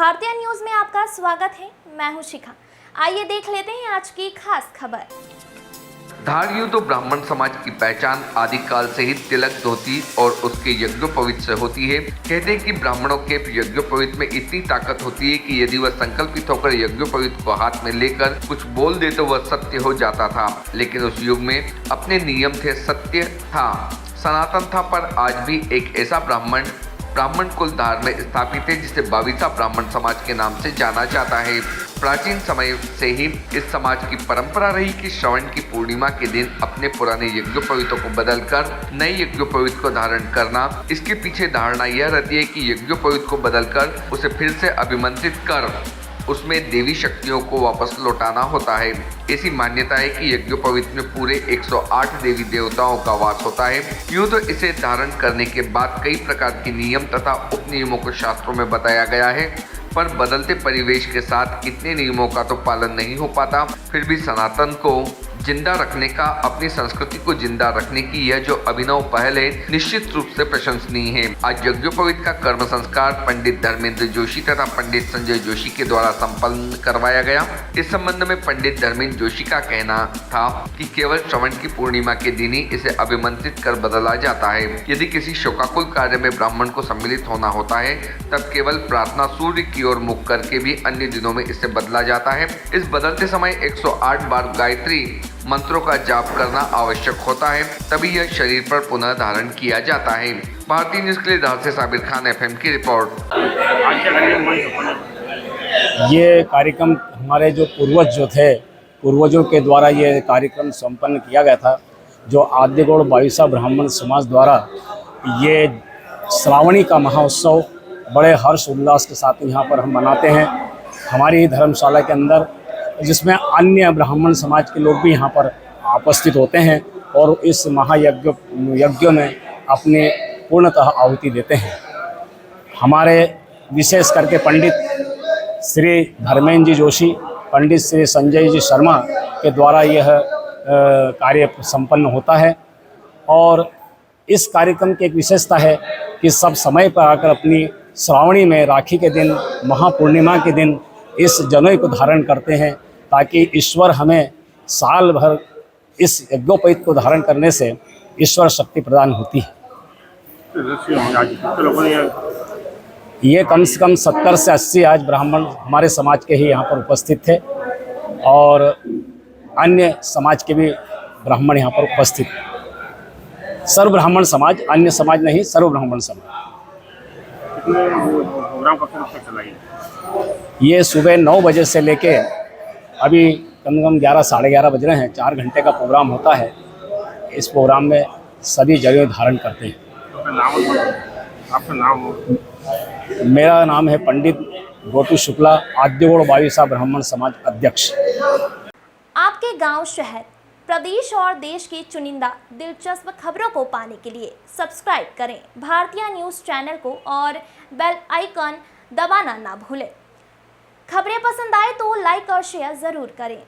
भारतीय न्यूज में आपका स्वागत है। मैं हूं शिखा। आइए देख लेते हैं आज की खास खबर। धार तो ब्राह्मण समाज की पहचान आदिकाल से ही तिलक धोती और उसके यज्ञोपवीत से होती है। कहते हैं कि ब्राह्मणों के यज्ञोपवीत में इतनी ताकत होती है कि यदि वह संकल्पित होकर यज्ञोपवीत को हाथ में लेकर कुछ बोल दे तो वह सत्य हो जाता था। लेकिन उस युग में अपने नियम थे, सत्य था, सनातन था। पर आज भी एक ऐसा ब्राह्मण कुल धार में स्थापित है जिसे बाविसा ब्राह्मण समाज के नाम से जाना जाता है। प्राचीन समय से ही इस समाज की परंपरा रही कि श्रवण की पूर्णिमा के दिन अपने पुराने यज्ञोपवीतों को बदलकर नए यज्ञोपवीत को धारण करना। इसके पीछे धारणा यह रहती है कि यज्ञोपवीत को बदलकर उसे फिर से अभिमंत्रित कर उसमें देवी शक्तियों को वापस लौटाना होता है। ऐसी मान्यता है कि यज्ञोपवीत में पूरे 108 देवी देवताओं का वास होता है। यूं तो इसे धारण करने के बाद कई प्रकार के नियम तथा उप नियमों को शास्त्रों में बताया गया है, पर बदलते परिवेश के साथ इतने नियमों का तो पालन नहीं हो पाता। फिर भी सनातन को जिंदा रखने का, अपनी संस्कृति को जिंदा रखने की यह जो अभिनव पहल है, निश्चित रूप से प्रशंसनीय है। आज यज्ञोपवीत का कर्म संस्कार पंडित धर्मेंद्र जोशी तथा पंडित संजय जोशी के द्वारा संपन्न करवाया गया। इस संबंध में पंडित धर्मेंद्र जोशी का कहना था कि केवल श्रवण की पूर्णिमा के दिन ही इसे अभिमंत्रित कर बदला जाता है। यदि किसी शोकाकुल कार्य में ब्राह्मण को सम्मिलित होना होता है तब केवल प्रार्थना सूर्य की ओर मुख करके भी अन्य दिनों में इसे बदला जाता है। इस बदलते समय 108 बार गायत्री मंत्रों का जाप करना आवश्यक होता है, तभी यह शरीर पर पुनः धारण किया जाता है। भारतीय न्यूज के लिए धार से साबिर खान, एफएम की रिपोर्ट। ये कार्यक्रम हमारे जो पूर्वजों के द्वारा ये कार्यक्रम संपन्न किया गया था। जो आद्यगौड़ बाविसा ब्राह्मण समाज द्वारा ये श्रावणी का महोत्सव बड़े हर्ष उल्लास के साथ यहाँ पर हम मनाते हैं। हमारी धर्मशाला के अंदर जिसमें अन्य ब्राह्मण समाज के लोग भी यहाँ पर उपस्थित होते हैं और इस महायज्ञ में अपने पूर्णतः आहुति देते हैं। हमारे विशेष करके पंडित श्री धर्मेंद्र जी जोशी, पंडित श्री संजय जी शर्मा के द्वारा यह कार्य संपन्न होता है। और इस कार्यक्रम की एक विशेषता है कि सब समय पर आकर अपनी श्रावणी में राखी के दिन, महापूर्णिमा के दिन इस जनेऊ को धारण करते हैं, ताकि ईश्वर हमें साल भर इस यज्ञोपवीत को धारण करने से ईश्वर शक्ति प्रदान होती है। ये कम से कम 70 से 80 आज ब्राह्मण हमारे समाज के ही यहाँ पर उपस्थित थे और अन्य समाज के भी ब्राह्मण यहाँ पर उपस्थित। सर्व ब्राह्मण समाज, अन्य समाज नहीं, सर्व ब्राह्मण समाज। ये सुबह 9 बजे से लेके अभी कम से कम 11 साढ़े 11 बज रहे हैं। 4 घंटे का प्रोग्राम होता है। इस प्रोग्राम में सभी जगह धारण करते हैं। आपका नाम? मेरा नाम है पंडित गोटू शुक्ला, आद्यगौड़ बाविसा ब्राह्मण समाज अध्यक्ष। आपके गांव, शहर, प्रदेश और देश की चुनिंदा दिलचस्प खबरों को पाने के लिए सब्सक्राइब करें भारतीय न्यूज़ चैनल को और बेल आइकन दबाना ना भूलें। खबरें पसंद आए तो लाइक और शेयर ज़रूर करें।